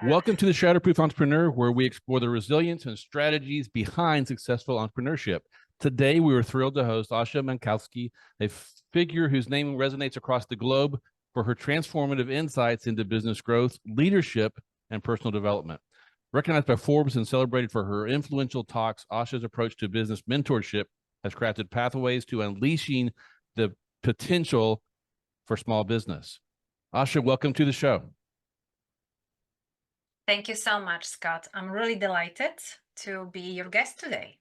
Welcome to the Shatterproof Entrepreneur, where we explore the resilience and strategies behind successful entrepreneurship. Today, we were thrilled to host Asha Mankowska, a figure whose name resonates across the globe for her transformative insights into business growth, leadership, and personal development. Recognized by Forbes and celebrated for her influential talks, Asha's approach to business mentorship has crafted pathways to unleashing the potential for small business. Asha, welcome to the show. Thank you so much, Scott. I'm really delighted to be your guest today.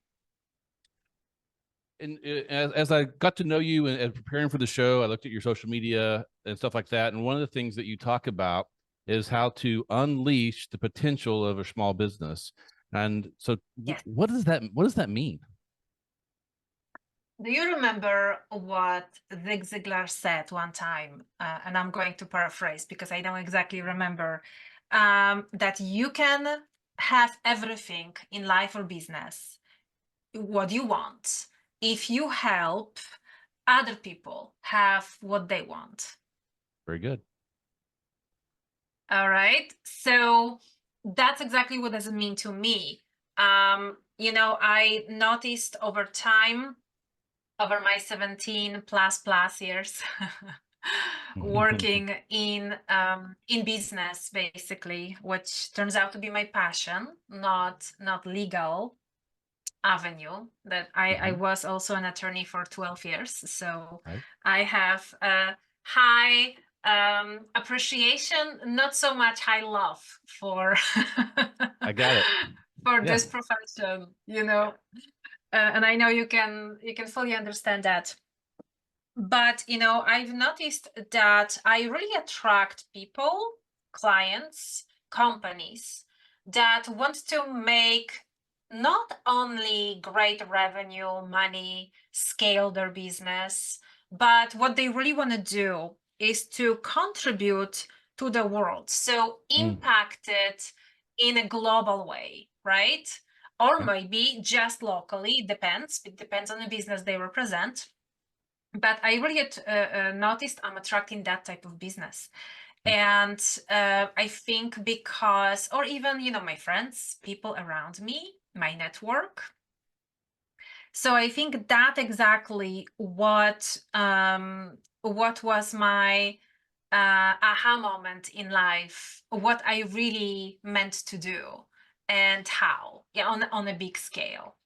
And as I got to know you and preparing for the show, I looked at your social media and stuff like that. And one of the things that you talk about is how to unleash the potential of a small business. And so Yes. what does that mean? Do you remember what Zig Ziglar said one time? And I'm going to paraphrase because I don't exactly remember. That you can have everything in life or business, what you want, if you help other people have what they want. Very good. All right. So that's exactly what does it mean to me. I noticed over time, over my 17 plus years working in business, basically, which turns out to be my passion, not legal avenue. That I was also an attorney for 12 years, so Right. I have a high appreciation, not so much high love for I got it. for Yeah. this profession, and I know you can fully understand that. But I've noticed that I really attract people, clients, companies that want to make not only great revenue, money, scale their business, but what they really want to do is to contribute to the world. So impact it in a global way, right? Or maybe just locally, it depends on the business they represent. But I really noticed I'm attracting that type of business. And I think because, or even, my friends, people around me, my network. So I think that exactly what was my aha moment in life, what I really meant to do and how, on a big scale.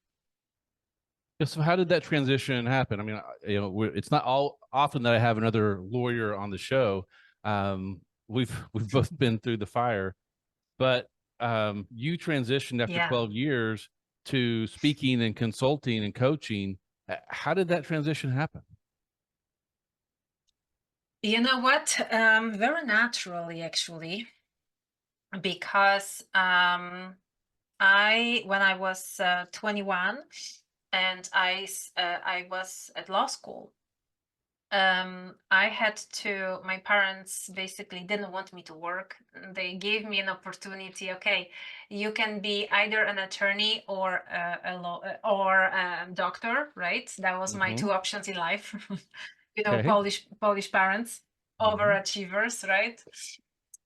So how did that transition happen? I mean, it's not all often that I have another lawyer on the show. We've both been through the fire, but you transitioned after 12 years to speaking and consulting and coaching. How did that transition happen? You know what? Very naturally, actually, because when I was 21 and I was at law school, my parents basically didn't want me to work. They gave me an opportunity. Okay, you can be either an attorney or a doctor, right? That was my two options in life. Polish parents, overachievers, right?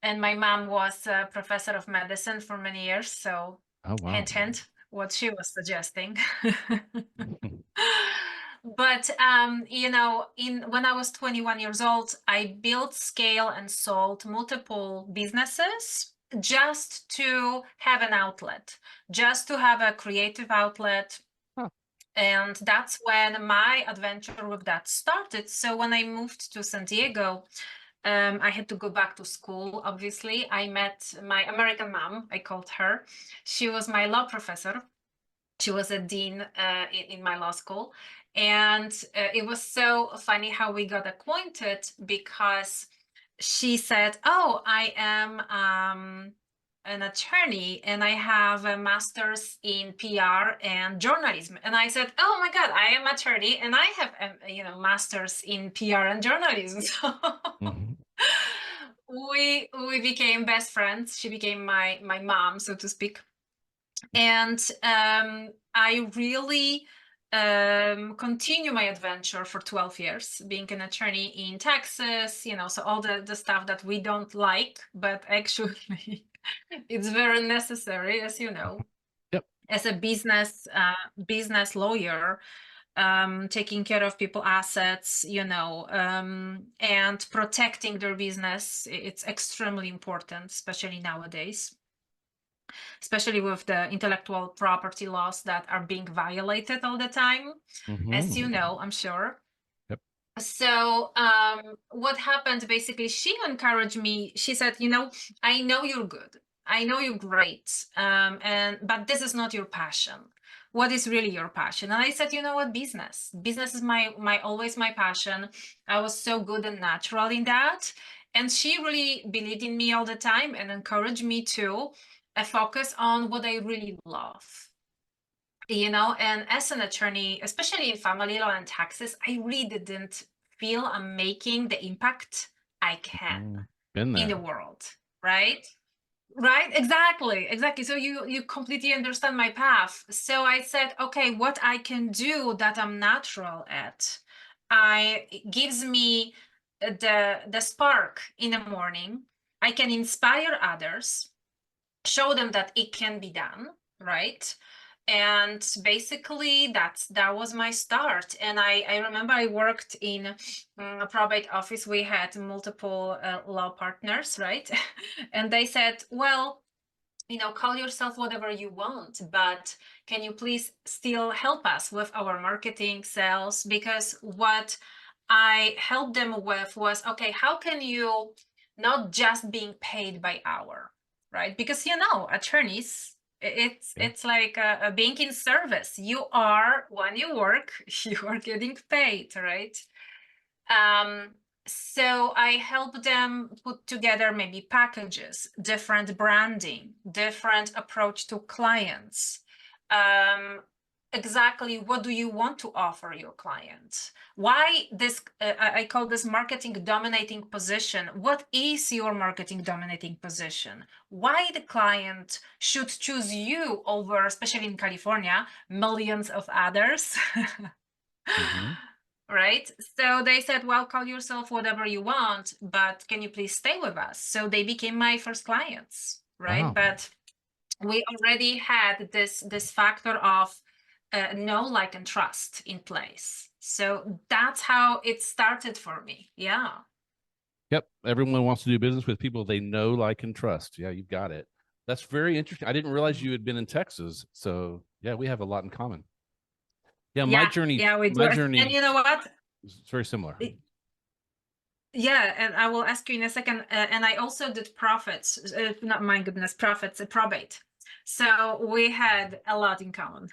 And my mom was a professor of medicine for many years, so hint, hint, what she was suggesting. But when I was 21 years old, I built, scale, and sold multiple businesses just to have an outlet, just to have a creative outlet. And that's when my adventure with that started. So when I moved to San Diego, I had to go back to school, obviously. I met my American mom, I called her. She was my law professor. She was a dean in my law school. And it was so funny how we got acquainted, because she said, oh, I am an attorney and I have a master's in PR and journalism. And I said, oh my God, I am attorney and I have a master's in PR and journalism. So we became best friends. She became my mom, so to speak. And I really continue my adventure for 12 years, being an attorney in Texas, so all the stuff that we don't like, but actually It's very necessary, as you know. Yep. As a business lawyer, taking care of people assets, and protecting their business, it's extremely important, especially nowadays, especially with the intellectual property laws that are being violated all the time, as you know, I'm sure. Yep. So what happened, basically, she encouraged me. She said, I know you're good, I know you're great, but this is not your passion. What is really your passion? And I said, you know what, business is my always my passion. I was so good and natural in that, and she really believed in me all the time and encouraged me to focus on what I really love. And as an attorney, especially in family law and taxes, I really didn't feel I'm making the impact I can Been there. in the world, right? Right, exactly. So you completely understand my path. So I said, okay, what I can do that I'm natural at, it gives me the spark in the morning. I can inspire others, show them that it can be done, right? And basically that was my start. And I remember I worked in a probate office. We had multiple law partners, right? And they said, well, call yourself whatever you want, but can you please still help us with our marketing, sales? Because what I helped them with was, okay, how can you not just being paid by hour, right? Because attorneys, it's like a being in service. You are, when you work, you are getting paid, right? So I help them put together maybe packages, different branding, different approach to clients. Exactly what do you want to offer your client? Why this, I call this marketing dominating position. What is your marketing dominating position? Why the client should choose you over, especially in California, millions of others? Right? So they said, well, call yourself whatever you want, but can you please stay with us? So they became my first clients, right? Wow. But we already had this factor of know, like, and trust in place. So that's how it started for me. Yeah. Yep. Everyone wants to do business with people they know, like, and trust. Yeah, you've got it. That's very interesting. I didn't realize you had been in Texas. So yeah, we have a lot in common. Yeah, my journey. Yeah, we do. My And journey you know what? is very similar. Yeah, and I will ask you in a second. And I also did profits, not, my goodness, profits, probate. So we had a lot in common.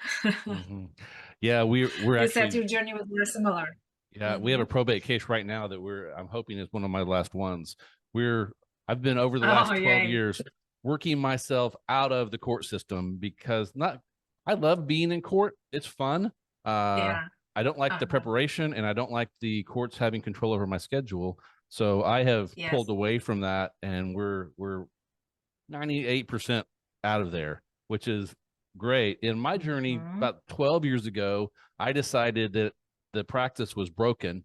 Yeah, we're You actually, said your journey was very similar. yeah, we have a probate case right now that I'm hoping is one of my last ones. I've been over the last 12 yay. years working myself out of the court system because I love being in court. It's fun. Yeah. I don't like the preparation and I don't like the courts having control over my schedule. So I have pulled away from that and we're 98% out of there, which is great. In my journey, about 12 years ago, I decided that the practice was broken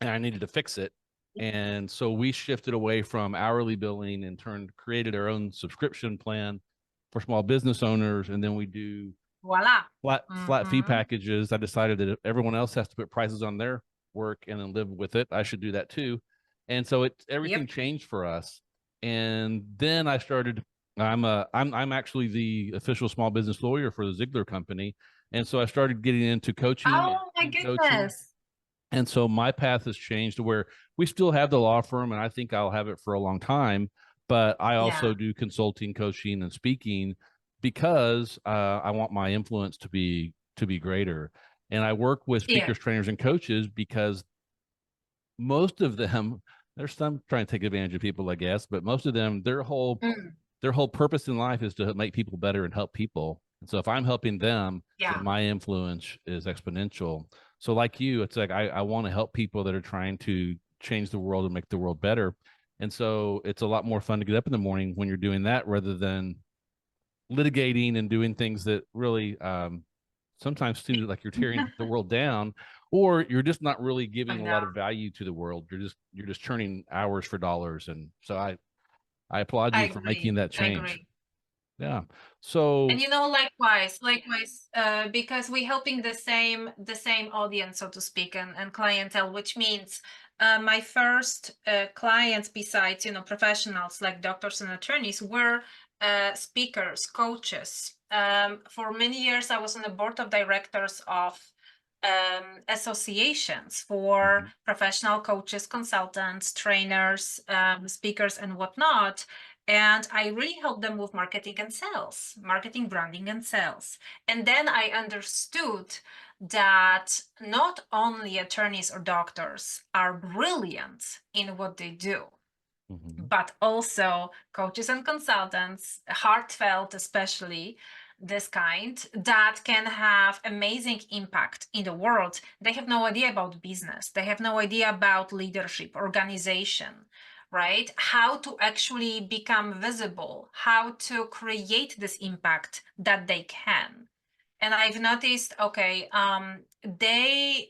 and I needed to fix it. And so we shifted away from hourly billing and created our own subscription plan for small business owners. And then we do Voila. flat fee packages. I decided that if everyone else has to put prices on their work and then live with it, I should do that too. And so everything changed for us. And then I started. I'm actually the official small business lawyer for the Ziegler Company, and so I started getting into coaching. Oh my goodness. And so my path has changed to where we still have the law firm, and I think I'll have it for a long time. But I also do consulting, coaching, and speaking because I want my influence to be greater. And I work with speakers, trainers, and coaches because most of them, there's some trying to take advantage of people, I guess, but most of them, their whole purpose in life is to make people better and help people. And so if I'm helping them, then my influence is exponential. So like you, it's like I want to help people that are trying to change the world and make the world better. And so it's a lot more fun to get up in the morning when you're doing that rather than litigating and doing things that really sometimes seem like you're tearing the world down, or you're just not really giving a lot of value to the world. You're just churning hours for dollars. And so I applaud I you for making agree. that I change. agree. Yeah. So, And likewise, because we're helping the same audience, so to speak, and clientele, which means my first clients, besides professionals like doctors and attorneys, were speakers, coaches. For many years, I was on the board of directors of associations for professional coaches, consultants, trainers, speakers, and whatnot. And I really helped them with marketing and sales, marketing, branding, and sales. And then I understood that not only attorneys or doctors are brilliant in what they do, but also coaches and consultants, heartfelt, especially this kind, that can have amazing impact in the world. They have no idea about business. They have no idea about leadership, organization, right? How to actually become visible, how to create this impact that they can. And I've noticed, okay, they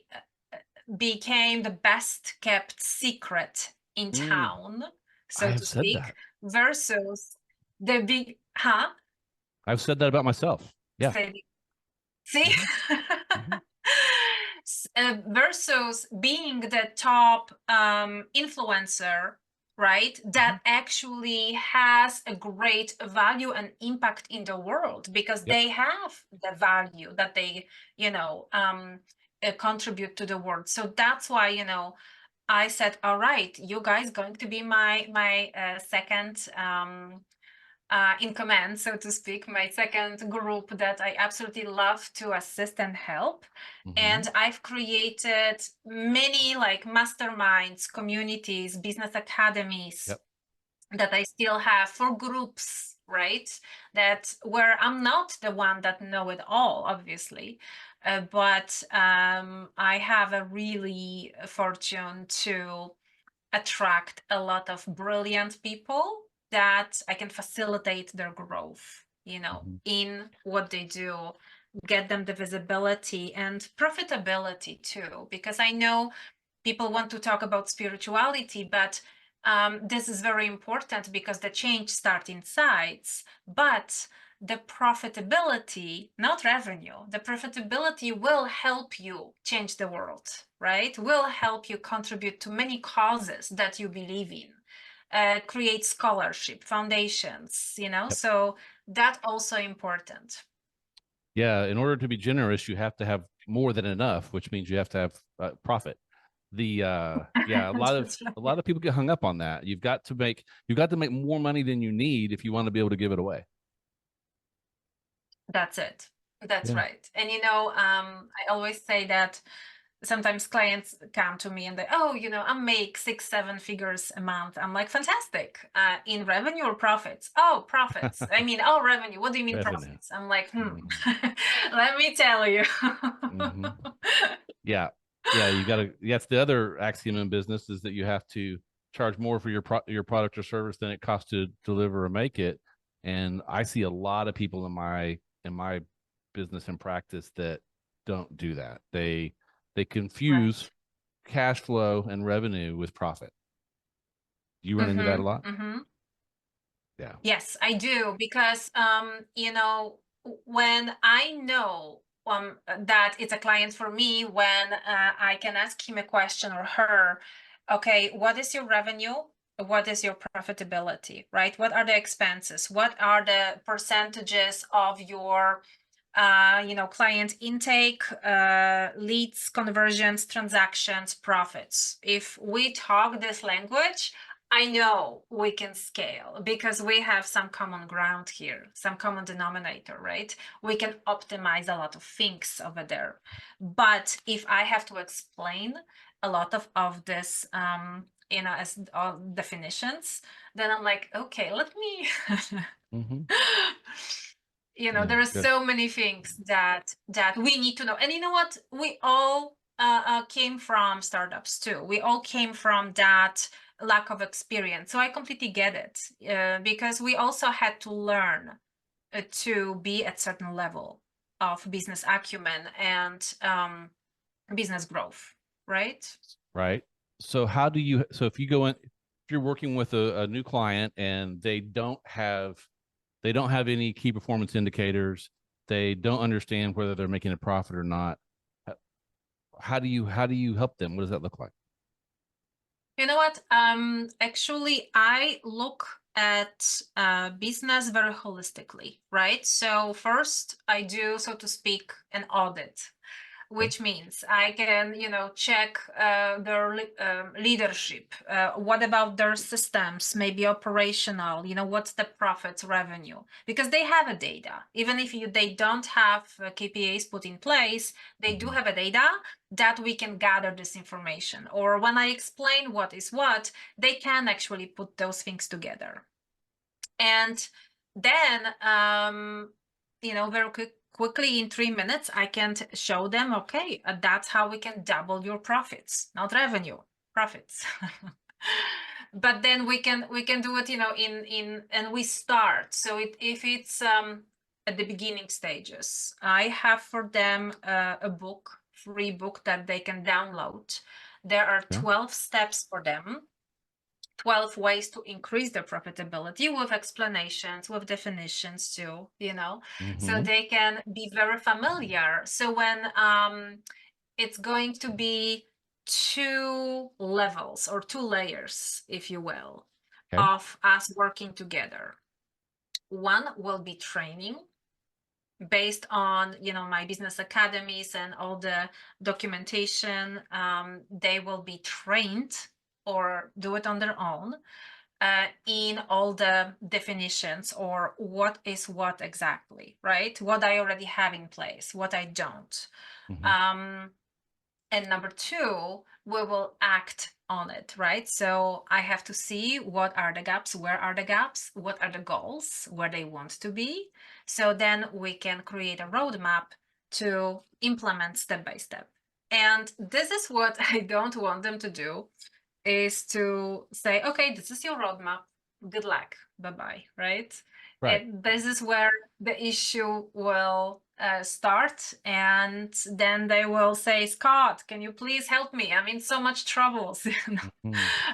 became the best kept secret in town, so I have to said speak, that. versus the big, I've said that about myself. Yeah. See? Mhm. Versus being the top influencer, right? That actually has a great value and impact in the world because Yep. they have the value that they, contribute to the world. So that's why, I said, all right, you guys going to be my second in command, so to speak, my second group that I absolutely love to assist and help. And I've created many like masterminds, communities, business academies Yep. that I still have for groups, right? That where I'm not the one that know it all, obviously, but I have a really fortune to attract a lot of brilliant people that I can facilitate their growth, in what they do, get them the visibility and profitability too, because I know people want to talk about spirituality, but this is very important because the change starts inside, but the profitability, not revenue, the profitability will help you change the world, right? Will help you contribute to many causes that you believe in, create scholarship, foundations, Yep. so that's also important. Yeah. In order to be generous, you have to have more than enough, which means you have to have profit. Yeah, That's a right. lot of people get hung up on that. You've got to make more money than you need if you want to be able to give it away. That's it. That's Yeah. right. And I always say that sometimes clients come to me and they, I make 6-7 figures a month. I'm like, fantastic. In revenue or profits? Oh, profits. I mean, revenue. What do you mean Revenue. profits? I'm like, let me tell you. Yeah. Yeah. You got to, that's the other axiom in business is that you have to charge more for your product or service than it costs to deliver or make it. And I see a lot of people in my business and practice that don't do that. They confuse Right. cash flow and revenue with profit. You run into that a lot? Yeah. Yes, I do, because when I know that it's a client for me, when I can ask him a question or her, okay, what is your revenue? What is your profitability, right? What are the expenses? What are the percentages of your client intake, leads, conversions, transactions, profits? If we talk this language, I know we can scale because we have some common ground here, some common denominator, right? We can optimize a lot of things over there. But if I have to explain a lot of this, as definitions, then I'm like, okay, let me. Yeah. There are Good. so many things that we need to know. And you know what? We all came from startups too. We all came from that lack of experience. So I completely get it, because we also had to learn to be at certain level of business acumen and business growth, right? Right. So how do you, so if you go in, you're working with a new client and they don't have any key performance indicators, they don't understand whether they're making a profit or not. How do you help them? What does that look like? You know what? Actually, I look at business very holistically, right? So first, I do, so to speak, an audit, which means I can, check their leadership. What about their systems, maybe operational? What's the profits, revenue? Because they have a data. Even if they don't have KPIs put in place, they do have a data that we can gather this information. Or when I explain what is what, they can actually put those things together. And then, very quickly in 3 minutes, I can show them, okay, that's how we can double your profits, not revenue, profits. But then we can do it, and we start. So if it's at the beginning stages, I have for them a free book that they can download. There are 12 steps for them. 12 ways to increase their profitability, with explanations, with definitions too, so they can be very familiar. So when it's going to be 2 levels or 2 layers, if you will, of us working together. One will be training based on, my business academies and all the documentation. They will be trained or do it on their own in all the definitions, or what is what exactly, right? What I already have in place, what I don't. And number 2, we will act on it, right? So I have to see what are the gaps, where are the gaps, what are the goals, where they want to be. So then we can create a roadmap to implement step by step. And this is what I don't want them to do, is to say, okay, this is your roadmap, good luck, bye-bye, right? And this is where the issue will start, and then they will say, Scott, can you please help me? I'm in so much troubles.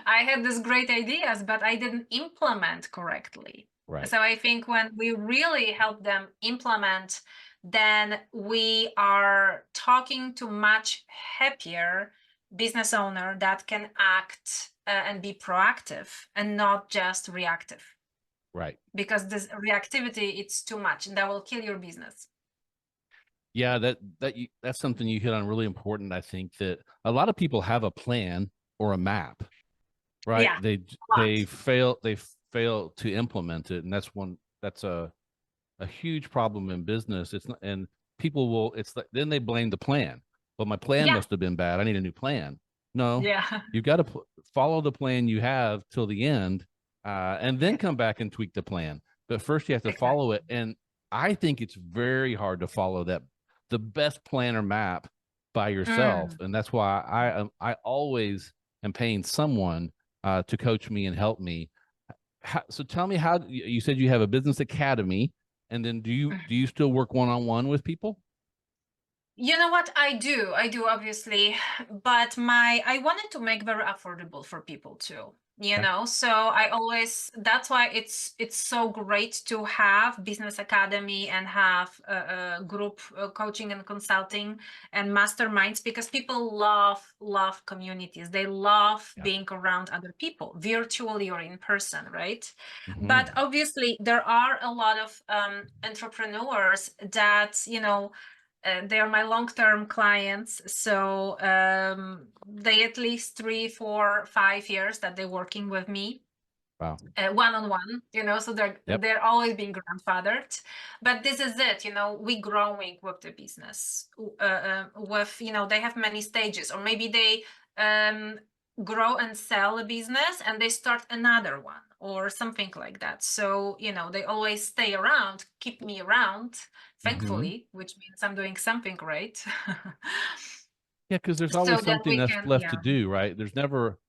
I had these great ideas, but I didn't implement correctly. So I think when we really help them implement, then we are talking to much happier business owner that can act and be proactive and not just reactive. Right. Because this reactivity, it's too much, and that will kill your business. Yeah, that's something you hit on really important. I think that a lot of people have a plan or a map, right? Yeah, they fail to implement it, and that's a huge problem in business. It's not, and people will, it's like, then they blame the plan. Well, my plan must have been bad. I need a new plan. No, you've got to follow the plan you have till the end, and then come back and tweak the plan. But first you have to follow it. And I think it's very hard to follow the best plan or map by yourself. And that's why I always am paying someone to coach me and help me. So tell me, how you said you have a business academy, and then do you still work one-on-one with people? You know what? I do, obviously, but I wanted to make very affordable for people too, so I always, that's why it's so great to have business academy and have a group coaching and consulting and masterminds, because people love communities. They love being around other people, virtually or in person, right? But obviously there are a lot of entrepreneurs that, they are my long-term clients. So they at least 3, 4, 5 years that they're working with me. Wow. One-on-one, so they're always being grandfathered. But this is it, we growing with the business. With, they have many stages, or maybe they grow and sell a business and they start another one or something like that. So, they always stay around, keep me around, thankfully, which means I'm doing something great. Yeah, because there's always something that's left to do, right? There's never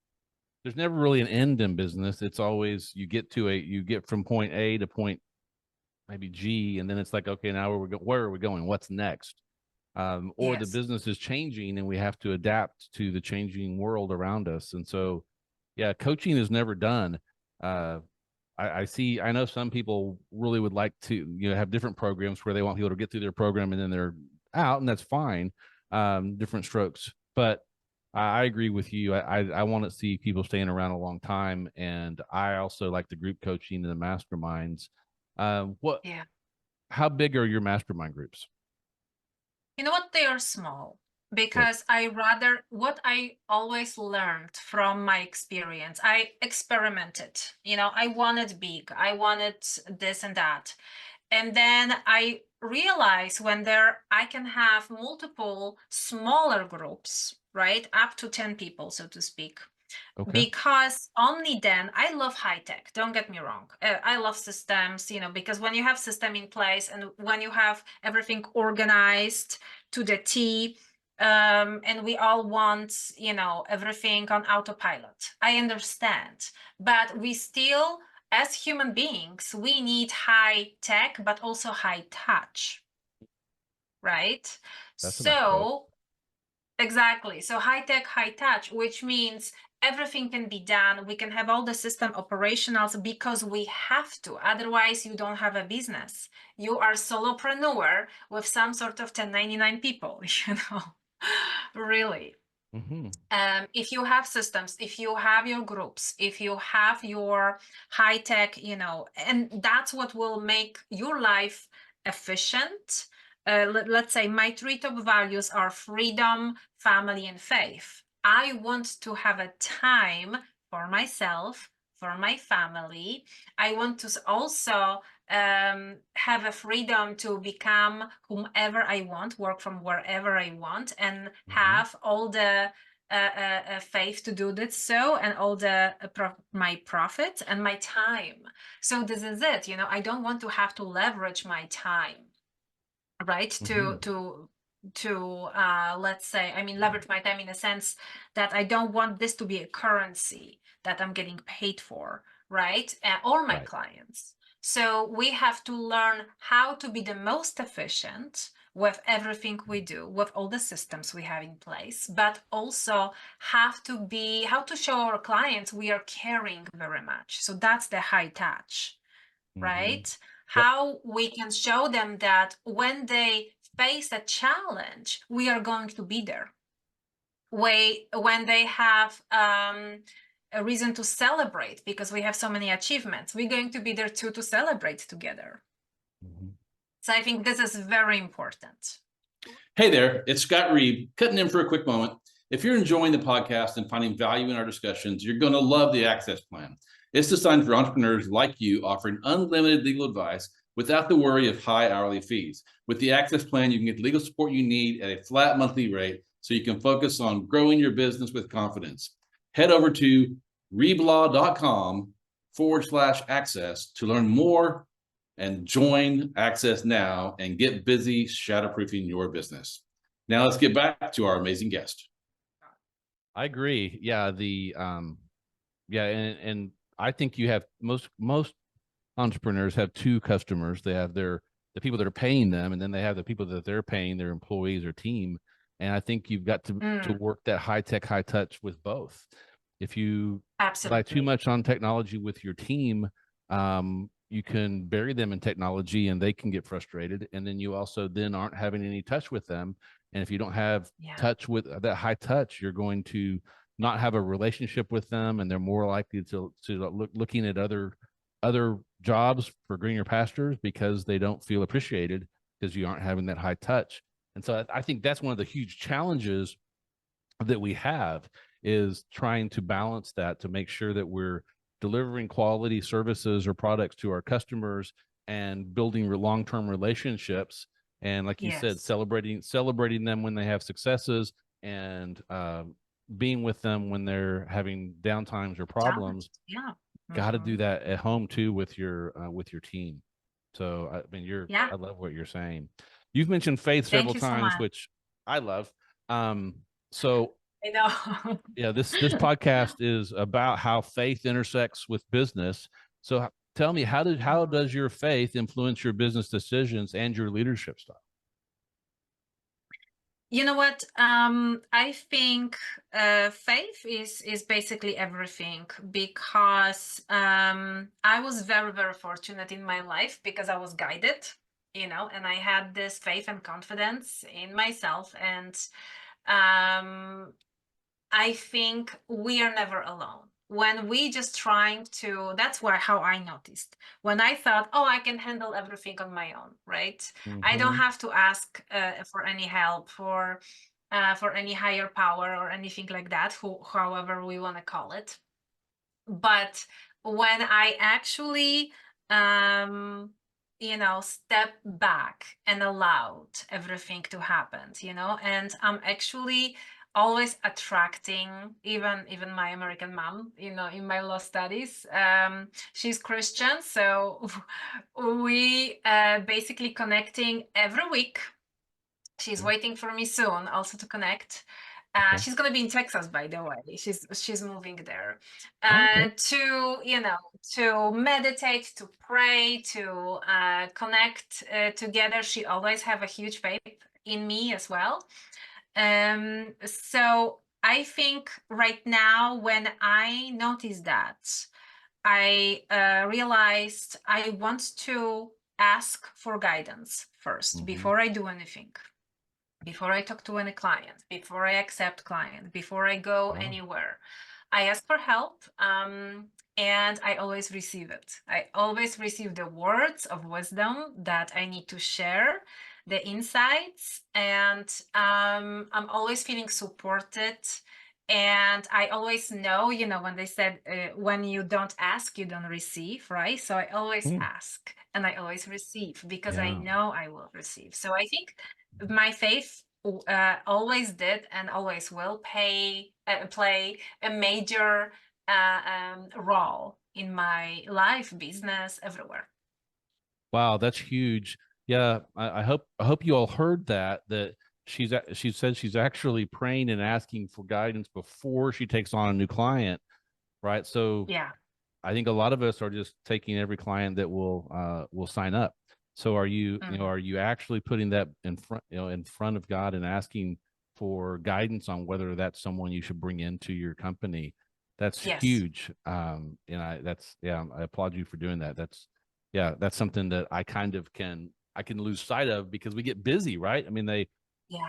really an end in business. It's always you get from point A to point maybe G, and then it's like, okay, now where are we going? What's next? Or the business is changing and we have to adapt to the changing world around us. And so Yeah, coaching is never done. I know some people really would like to, have different programs where they want people to get through their program and then they're out, and that's fine. Different strokes, but I agree with you. I want to see people staying around a long time, and I also like the group coaching and the masterminds. What? Yeah. How big are your mastermind groups? You know what? They are small Good. because what I always learned from my experience, I experimented. I wanted big, I wanted this and that. And then I realized I can have multiple smaller groups, right? Up to 10 people, so to speak. Okay. Because only then, I love high tech, don't get me wrong. I love systems, because when you have system in place and when you have everything organized to the T, and we all want, everything on autopilot, I understand. But we still, as human beings, we need high tech, but also high touch, right? That's a nice quote. So exactly. So high tech, high touch, which means everything can be done. We can have all the system operationals because we have to. Otherwise, you don't have a business. You are solopreneur with some sort of 1099 people, really. Mm-hmm. If you have systems, if you have your groups, if you have your high tech, and that's what will make your life efficient. Let's say my three top values are freedom, family, and faith. I want to have a time for myself, for my family. I want to also have a freedom to become whomever I want, work from wherever I want, and Mm-hmm. have all the faith to do this, so, and all the my profit and my time. So this is it. I don't want to have to leverage my time, right? Mm-hmm. To let's say, I mean, leverage my time in a sense that I don't want this to be a currency that I'm getting paid for, right? Or my Right. clients. So we have to learn how to be the most efficient with everything we do, with all the systems we have in place, but also how to show our clients we are caring very much. So that's the high touch, Mm-hmm. right? Yep. How we can show them that when they face a challenge, we are going to be there. When they have a reason to celebrate because we have so many achievements, we're going to be there too to celebrate together. Mm-hmm. So I think this is very important. Hey there, it's Scott Reed, cutting in for a quick moment. If you're enjoying the podcast and finding value in our discussions, you're going to love the Access Plan. It's designed for entrepreneurs like you, offering unlimited legal advice without the worry of high hourly fees. With the Access Plan, you can get the legal support you need at a flat monthly rate so you can focus on growing your business with confidence. Head over to reblaw.com/access to learn more and join Access now and get busy shatterproofing your business. Now let's get back to our amazing guest. I agree. Yeah. And I think you have most entrepreneurs have two customers. They have the people that are paying them, and then they have the people that they're paying, their employees or team. And I think you've got to work that high tech, high touch with both. If you rely too Absolutely. much on technology with your team, you can bury them in technology and they can get frustrated. And then you also then aren't having any touch with them. And if you don't have touch with that high touch, you're going to not have a relationship with them, and they're more likely to looking at other jobs for greener pastures because they don't feel appreciated because you aren't having that high touch. And so I think that's one of the huge challenges that we have, is trying to balance that to make sure that we're delivering quality services or products to our customers and building long-term relationships. And like you said, celebrating them when they have successes, and being with them when they're having downtimes or problems. Got to do that at home too with your team. So I mean, I love what you're saying. You've mentioned faith several times, which I love. So I know. yeah, this podcast is about how faith intersects with business. So tell me, how does your faith influence your business decisions and your leadership style? You know what? I think faith is basically everything, because I was very, very fortunate in my life because I was guided, and I had this faith and confidence in myself. And I think we are never alone. When we just trying to, that's how I noticed. When I thought, oh, I can handle everything on my own, right? I don't have to ask for any help, for any higher power or anything like that, however we want to call it. But when I actually, step back and allowed everything to happen, and I'm actually always attracting, even my American mom, in my law studies, she's Christian, so we basically connecting every week. She's waiting for me soon also to connect. Okay. She's going to be in Texas, by the way. She's moving there Okay. to meditate, to pray, to connect together. She always have a huge faith in me as well. So I think right now, when I noticed that, I realized I want to ask for guidance first before I do anything. Before I talk to any client, before I accept client, before I go anywhere, I ask for help, and I always receive it. I always receive the words of wisdom that I need to share, the insights, and I'm always feeling supported. And I always know, when they said, when you don't ask, you don't receive, right? So I always ask and I always receive, because I know I will receive. So I think my faith always did and always will play a major role in my life, business, everywhere. Wow, that's huge. Yeah, I hope you all heard that she said she's actually praying and asking for guidance before she takes on a new client, right? So Yeah. I think a lot of us are just taking every client that will sign up. So are you are you actually putting that in front of God and asking for guidance on whether that's someone you should bring into your company? That's Yes. huge. I applaud you for doing that. That's something that I kind of can lose sight of because we get busy, right? I mean,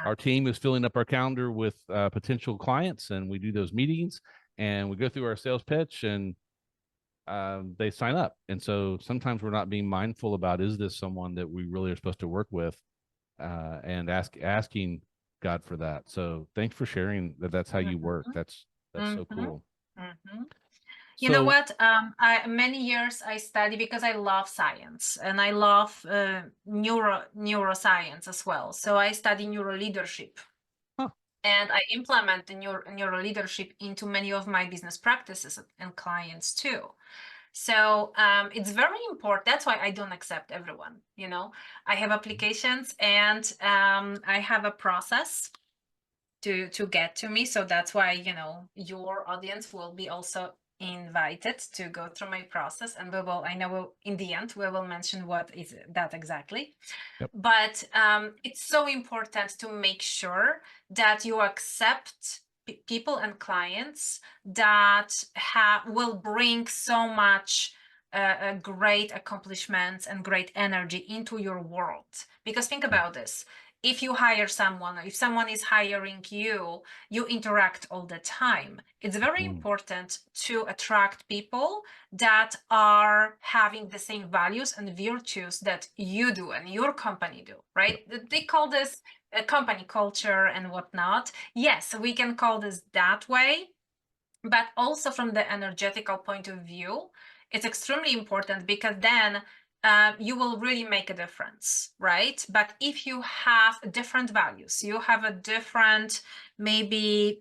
our team is filling up our calendar with potential clients, and we do those meetings and we go through our sales pitch, and they sign up. And so sometimes we're not being mindful about, is this someone that we really are supposed to work with, and asking God for that. So thanks for sharing that. That's how you work. That's so cool. You know what? Many years I study because I love science and I love neuroscience as well. So I study neuro leadership. And I implement the neuro leadership into many of my business practices and clients too. So it's very important. That's why I don't accept everyone. I have applications and I have a process to get to me. So that's why, your audience will be also invited to go through my process, and in the end we will mention what is that exactly. Yep. But it's so important to make sure that you accept people and clients that will bring so much great accomplishments and great energy into your world. Because think about this. If you hire someone, or if someone is hiring you, you interact all the time. It's very important to attract people that are having the same values and virtues that you do and your company do, right? They call this a company culture and whatnot. Yes, we can call this that way, but also from the energetical point of view, it's extremely important, because then you will really make a difference, right? But if you have different values, you have a different, maybe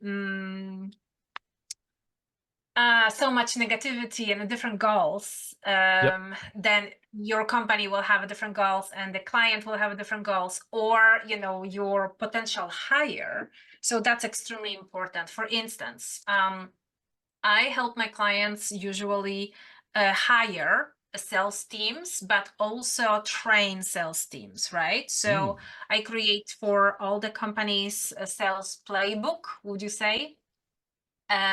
so much negativity and different goals, then your company will have a different goals and the client will have a different goals, or your potential hire. So that's extremely important. For instance, I help my clients usually hire sales teams, but also train sales teams, right? So I create for all the companies a sales playbook, would you say?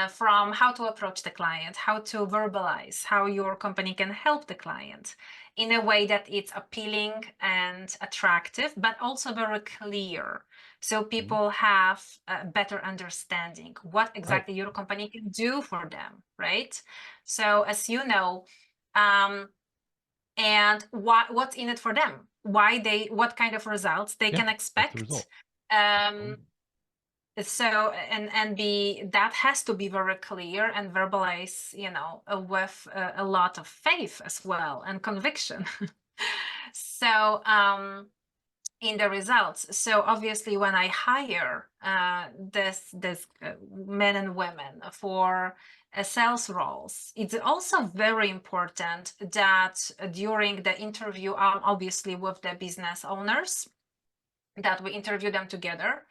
From how to approach the client, how to verbalize, how your company can help the client in a way that it's appealing and attractive, but also very clear. So people have a better understanding what exactly your company can do for them, right? So as you know, and what's in it for them, what kind of results they can expect. So that has to be very clear and verbalize, with a lot of faith as well and conviction. So in the results. So obviously when I hire this men and women for sales roles, it's also very important that during the interview, obviously with the business owners, that we interview them together.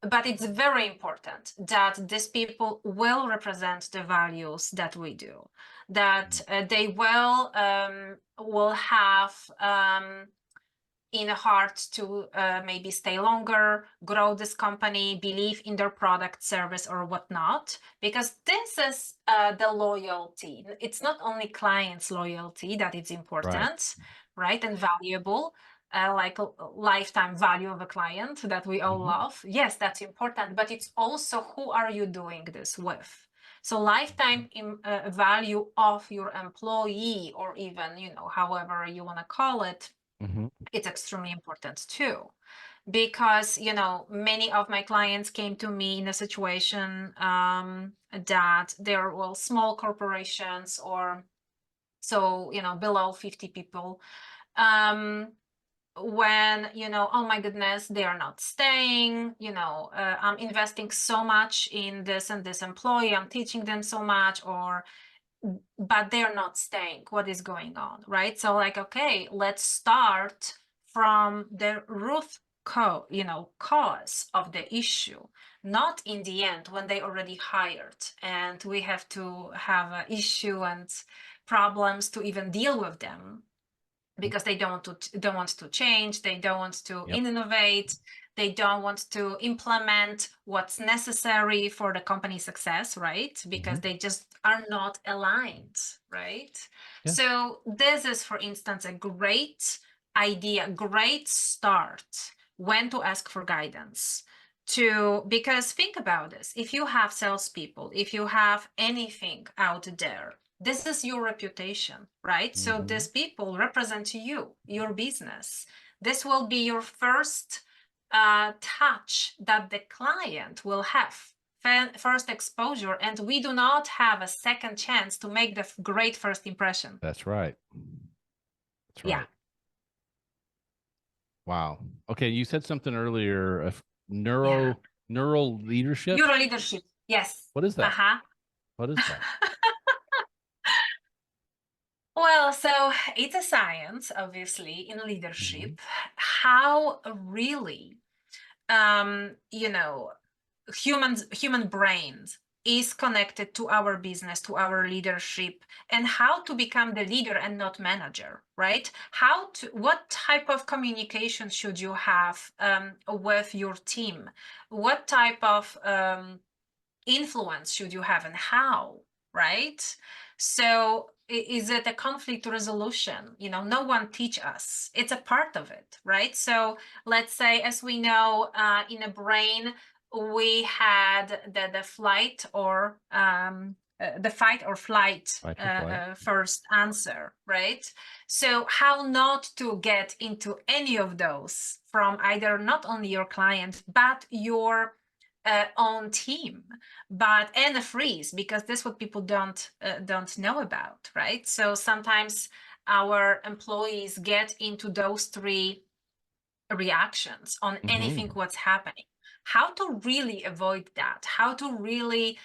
But it's very important that these people will represent the values that we do, that they will have in heart to maybe stay longer, grow this company, believe in their product, service, or whatnot, because this is the loyalty. It's not only clients' loyalty that is important, right, and valuable, like a lifetime value of a client that we all love. Yes, that's important, but it's also who are you doing this with? So lifetime value of your employee, or even, however you want to call it, it's extremely important too. Because, many of my clients came to me in a situation that they're, small corporations, or so, below 50 people. When, oh my goodness, they are not staying, I'm investing so much in this and this employee, I'm teaching them so much, but they're not staying. What is going on, right? So like, okay, let's start from the root cause of the issue, not in the end when they already hired and we have to have an issue and problems to even deal with them, because they don't want to change, they don't want to innovate, they don't want to implement what's necessary for the company's success, right? Because they just are not aligned, right? So this is, for instance, a great idea, great start when to ask for guidance. Because think about this, if you have salespeople, if you have anything out there, this is your reputation, right? So these people represent you, your business. This will be your first touch that the client will have, first exposure, and we do not have a second chance to make the great first impression. That's right. That's right. Yeah. Wow. Okay, you said something earlier of neuro leadership. Neuro leadership. Yes. What is that? What is that? Well, so it's a science, obviously, in leadership, how really, human brains is connected to our business, to our leadership, and how to become the leader and not manager, right? What type of communication should you have with your team? What type of influence should you have, and how, right? So is it a conflict resolution? No one teach us. It's a part of it, right? So let's say, as we know, in a brain, we had the flight or the fight or flight, first answer, right? So how not to get into any of those from either not only your client, but your own team, and a freeze, because that's what people don't know about, right? So sometimes our employees get into those three reactions on anything what's happening. How to really avoid that? How to really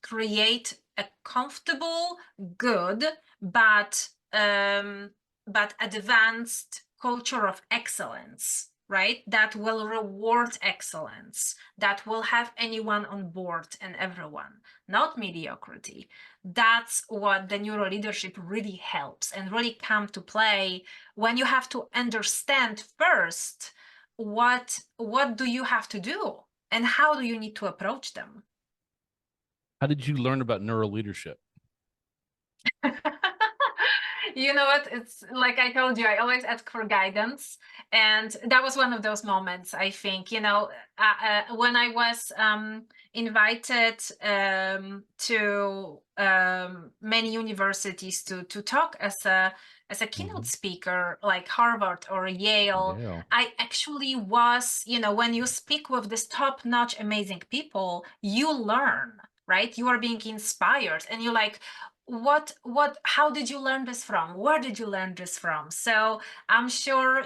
create a comfortable, good, but advanced culture of excellence right? That will reward excellence, that will have anyone on board and everyone, not mediocrity. That's what the neuro leadership really helps and really come to play when you have to understand first what do you have to do and how do you need to approach them. How did you learn about neuro leadership? You know what? It's like I told you, I always ask for guidance. And that was one of those moments, I think, when I was invited to many universities to talk as a keynote speaker, like Harvard or Yale. Yeah. I actually was, when you speak with this top-notch, amazing people, you learn, right? You are being inspired and you're like, how did you learn this from? Where did you learn this from? So I'm sure,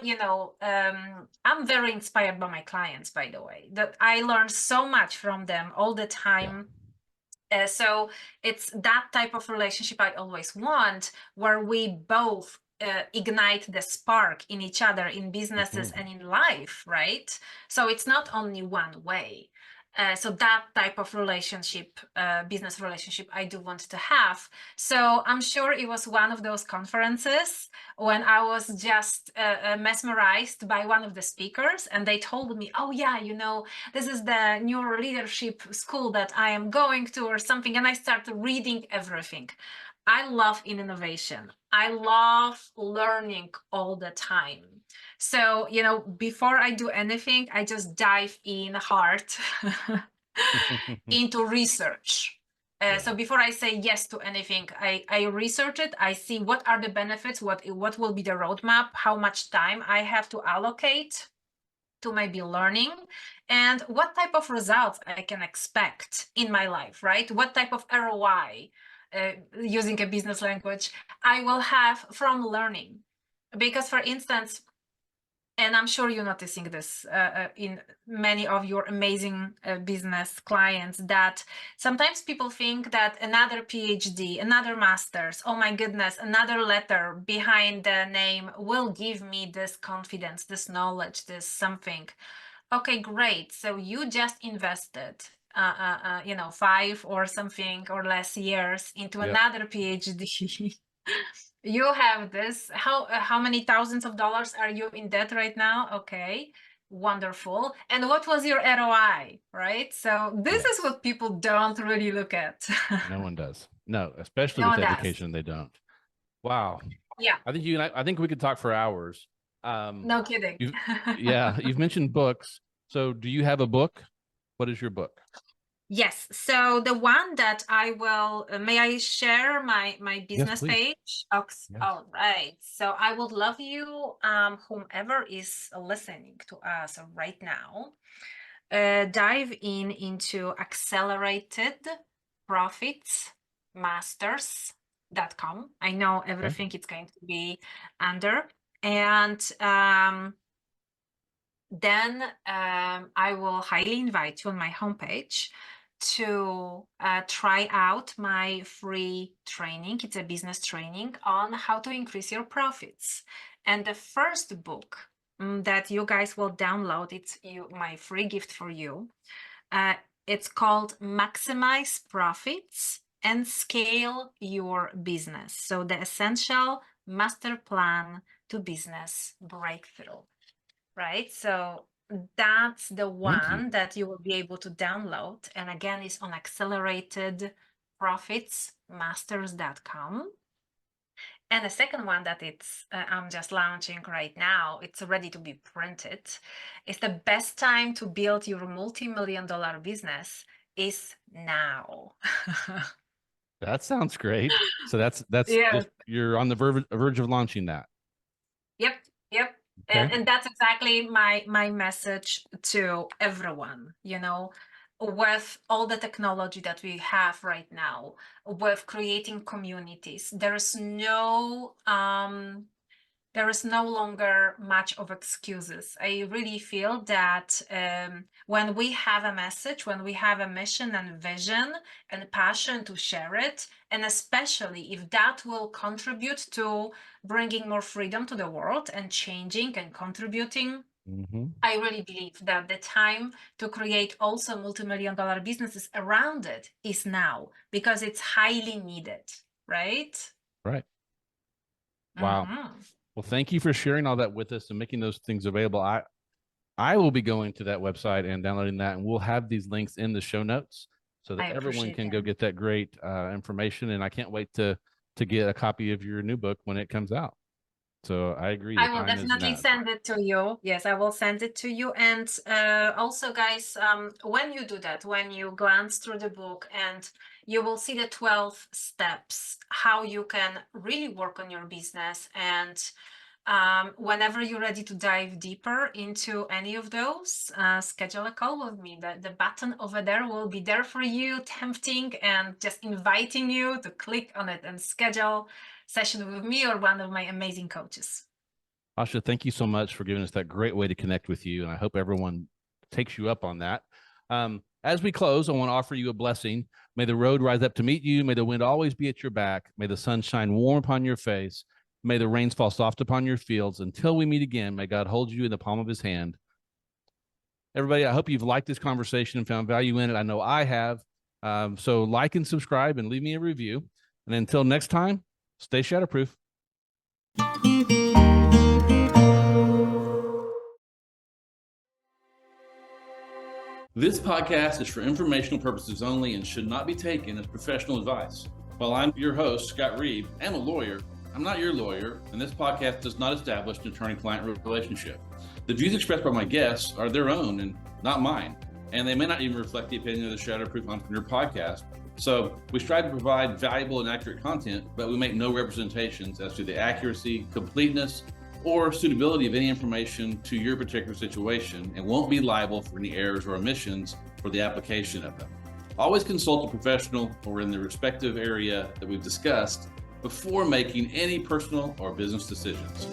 I'm very inspired by my clients, by the way, that I learn so much from them all the time. So it's that type of relationship I always want, where we both ignite the spark in each other, in businesses and in life, right? So it's not only one way. So that type of relationship, business relationship, I do want to have. So I'm sure it was one of those conferences when I was just mesmerized by one of the speakers, and they told me, oh yeah, this is the neuro leadership school that I am going to or something. And I started reading everything. I love innovation. I love learning all the time. So, before I do anything, I just dive in hard into research. So before I say yes to anything, I research it. I see what are the benefits, what will be the roadmap, how much time I have to allocate to maybe learning, and what type of results I can expect in my life, right? What type of ROI, using a business language, I will have from learning. Because, for instance, and I'm sure you're noticing this in many of your amazing business clients, that sometimes people think that another PhD, another master's, oh my goodness, another letter behind the name will give me this confidence, this knowledge, this something. Okay, great. So you just invested 5 or something or less years into another PhD. You have this. How many thousands of dollars are you in debt right now? Okay, wonderful. And what was your ROI, right? So this is what people don't really look at. No one does. No, especially No with one does. education, they don't. Wow. Yeah. I think I think we could talk for hours. No kidding. You've mentioned books. So do you have a book? What is your book? Yes. So the one that I will, may I share my business page? Okay. Yes. All right. So I would love you, whomever is listening to us right now, dive into Accelerated Profits Masters.com. I know everything it's going to be under. And then I will highly invite you on my homepage to try out my free training. It's a business training on how to increase your profits. And the first book that you guys will download, it's my free gift for you. It's called Maximize Profits and Scale Your Business. So the essential master plan to business breakthrough. Right, so that's the one that you will be able to download, and again, it's on acceleratedprofitsmasters.com. And the second one that I'm just launching right now, it's ready to be printed. It's the best time to build your multi-million-dollar business is now. That sounds great. So that's Yeah. you're on the verge of launching that. Yep. Okay. And that's exactly my message to everyone, with all the technology that we have right now, with creating communities, there is no longer much of excuses. I really feel that when we have a message, when we have a mission and vision and passion to share it, and especially if that will contribute to bringing more freedom to the world and changing and contributing I really believe that the time to create also multi-million-dollar businesses around it is now, because it's highly needed, right? Right. Wow. Well, thank you for sharing all that with us and making those things available. I will be going to that website and downloading that, and we'll have these links in the show notes so that everyone can go get that great information. And I can't wait to get a copy of your new book when it comes out. So I agree. I will definitely send it to you. Yes, I will send it to you. And also, guys, when you do that, when you glance through the book, and you will see the 12 steps, how you can really work on your business. And whenever you're ready to dive deeper into any of those, schedule a call with me. The button over there will be there for you, tempting and just inviting you to click on it and schedule session with me or one of my amazing coaches. Asha, thank you so much for giving us that great way to connect with you. And I hope everyone takes you up on that. As we close, I want to offer you a blessing. May the road rise up to meet you. May the wind always be at your back. May the sun shine warm upon your face. May the rains fall soft upon your fields. Until we meet again, may God hold you in the palm of his hand. Everybody, I hope you've liked this conversation and found value in it. I know I have. So like and subscribe and leave me a review. And until next time, stay shatterproof. This podcast is for informational purposes only and should not be taken as professional advice. While I'm your host, Scott Reeb, and a lawyer, I'm not your lawyer, and this podcast does not establish an attorney-client relationship. The views expressed by my guests are their own and not mine, and they may not even reflect the opinion of the Shatterproof Entrepreneur podcast. So we strive to provide valuable and accurate content, but we make no representations as to the accuracy, completeness, or suitability of any information to your particular situation, and won't be liable for any errors or omissions for the application of them. Always consult a professional or in the respective area that we've discussed before making any personal or business decisions.